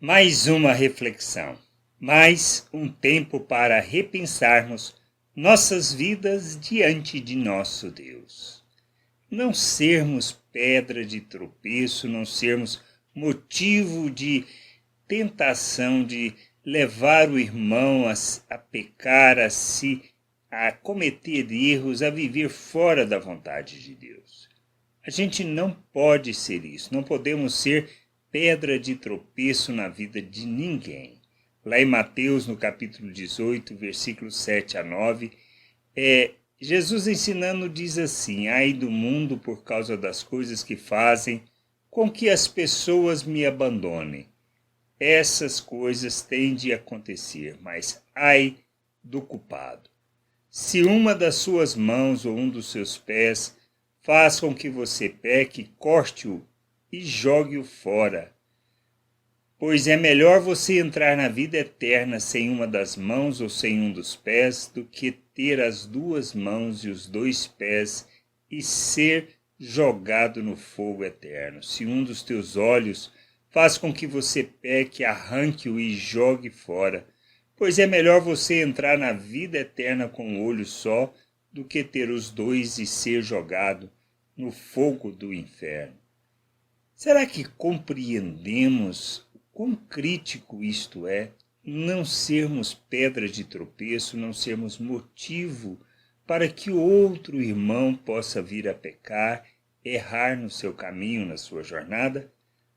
Mais uma reflexão, mais um tempo para repensarmos nossas vidas diante de nosso Deus. Não sermos pedra de tropeço, não sermos motivo de tentação de levar o irmão a pecar, a cometer erros, a viver fora da vontade de Deus. A gente não pode ser isso, não podemos ser pedra de tropeço na vida de ninguém. Lá em Mateus, no capítulo 18, versículos 7 a 9, Jesus ensinando diz assim: ai do mundo por causa das coisas que fazem com que as pessoas me abandonem. Essas coisas têm de acontecer, mas ai do culpado. Se uma das suas mãos ou um dos seus pés faz com que você peque, corte-o e jogue-o fora. Pois é melhor você entrar na vida eterna sem uma das mãos ou sem um dos pés, do que ter as duas mãos e os dois pés e ser jogado no fogo eterno. Se um dos teus olhos faz com que você peque, arranque-o e jogue fora. Pois é melhor você entrar na vida eterna com um olho só, do que ter os dois e ser jogado no fogo do inferno. Será que compreendemos o quão crítico isto é? Não sermos pedra de tropeço, não sermos motivo para que o outro irmão possa vir a pecar, errar no seu caminho, na sua jornada?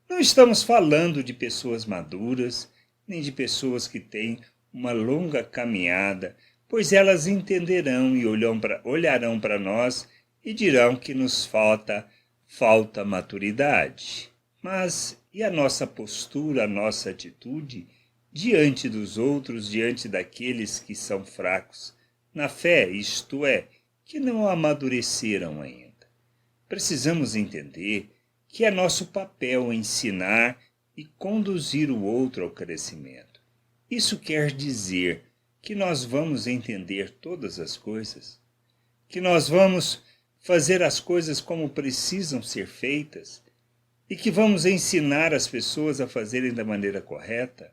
Não estamos falando de pessoas maduras, nem de pessoas que têm uma longa caminhada, pois elas entenderão e olharão para nós e dirão que nos falta maturidade. Mas e a nossa postura, a nossa atitude diante dos outros, diante daqueles que são fracos na fé, isto é, que não amadureceram ainda? Precisamos entender que é nosso papel ensinar e conduzir o outro ao crescimento. Isso quer dizer que nós vamos entender todas as coisas, que nós vamos fazer as coisas como precisam ser feitas e que vamos ensinar as pessoas a fazerem da maneira correta.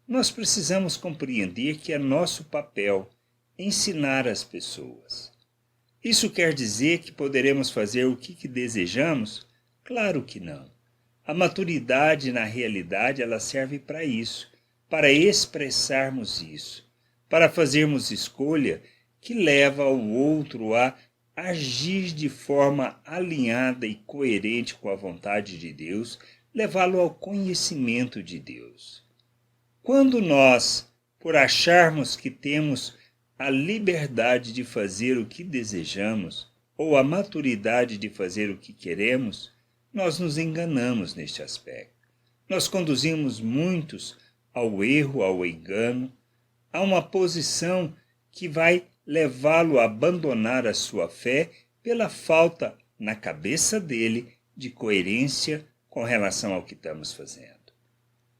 Nós precisamos compreender que é nosso papel ensinar as pessoas. Isso quer dizer que poderemos fazer o que desejamos? Claro que não. A maturidade, na realidade, ela serve para isso, para expressarmos isso, para fazermos escolha que leva o outro a agir de forma alinhada e coerente com a vontade de Deus, levá-lo ao conhecimento de Deus. Quando nós, por acharmos que temos a liberdade de fazer o que desejamos, ou a maturidade de fazer o que queremos, nós nos enganamos neste aspecto. Nós conduzimos muitos ao erro, ao engano, a uma posição que vai levá-lo a abandonar a sua fé pela falta na cabeça dele de coerência com relação ao que estamos fazendo.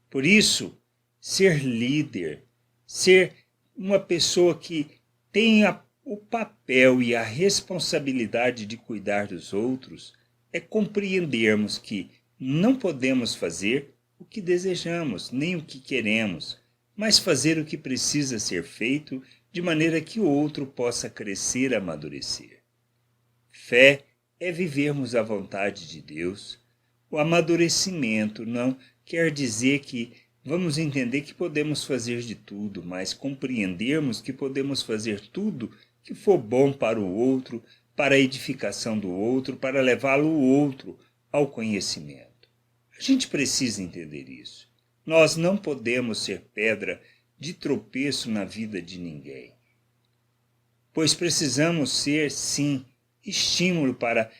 Por isso, ser líder, ser uma pessoa que tenha o papel e a responsabilidade de cuidar dos outros, é compreendermos que não podemos fazer o que desejamos, nem o que queremos, mas fazer o que precisa ser feito de maneira que o outro possa crescer e amadurecer. Fé é vivermos a vontade de Deus. O amadurecimento não quer dizer que vamos entender que podemos fazer de tudo, mas compreendermos que podemos fazer tudo que for bom para o outro, para a edificação do outro, para levá-lo o outro ao conhecimento. A gente precisa entender isso. Nós não podemos ser pedra de tropeço na vida de ninguém, pois precisamos ser, sim, estímulo para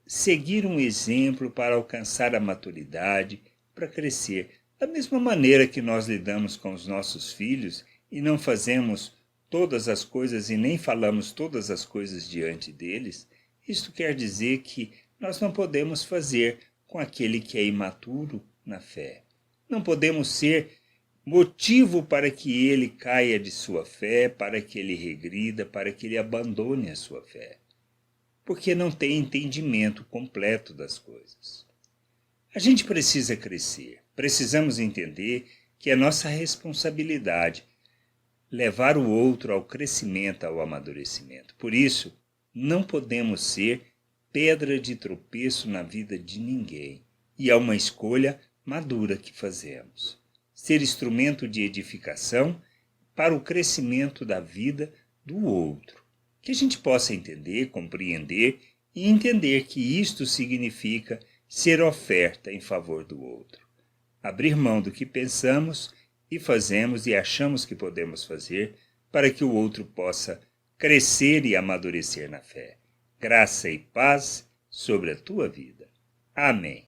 seguir um exemplo, para alcançar a maturidade, para crescer. Da mesma maneira que nós lidamos com os nossos filhos e não fazemos todas as coisas e nem falamos todas as coisas diante deles, isto quer dizer que nós não podemos fazer com aquele que é imaturo na fé. Não podemos ser motivo para que ele caia de sua fé, para que ele regrida, para que ele abandone a sua fé, porque não tem entendimento completo das coisas. A gente precisa crescer, precisamos entender que é nossa responsabilidade levar o outro ao crescimento, ao amadurecimento. Por isso, não podemos ser pedra de tropeço na vida de ninguém. E é uma escolha madura que fazemos. Ser instrumento de edificação para o crescimento da vida do outro. Que a gente possa entender, compreender e entender que isto significa ser oferta em favor do outro. Abrir mão do que pensamos e fazemos e achamos que podemos fazer para que o outro possa crescer e amadurecer na fé. Graça e paz sobre a tua vida. Amém.